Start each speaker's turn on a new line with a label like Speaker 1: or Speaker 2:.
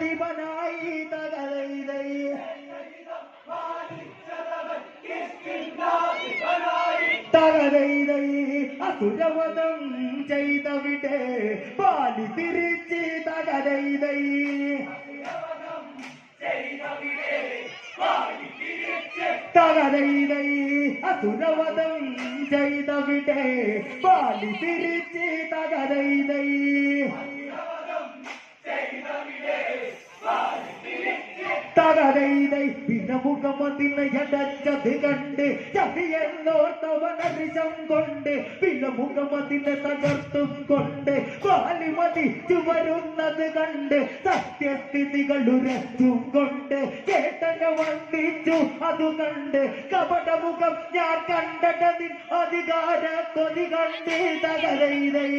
Speaker 1: അധിപനായി തകരൈതൈ തകരൈതൈ അസുരവധം ചെയ്തവിടെ പാലി തിരിച്ച് തകരൈതൈ തകരൈതൈ അസുരവധം ചെയ്തവിടെ പാലി തിരിച്ച് തകരൈതൈ തകരൈതൈ പിന്നമുഖമതിന് എടച്ചത് കണ്ട് ചതിയെന്നോർത്തവനരിശം കൊണ്ട് പിന്നമുഖമതിനെ തകർത്തും കൊണ്ട് പാലിമതിച്ചു വരുന്നത് കണ്ട് സത്യസ്ഥിതികൾ ഉരച്ചും കൊണ്ട് ചേട്ടനെ വന്ദിച്ചു അതു കണ്ട് കപടമുഖം ഞാൻ കണ്ടതിൻ അധികാര കൊതി കണ്ട് തകരൈതൈ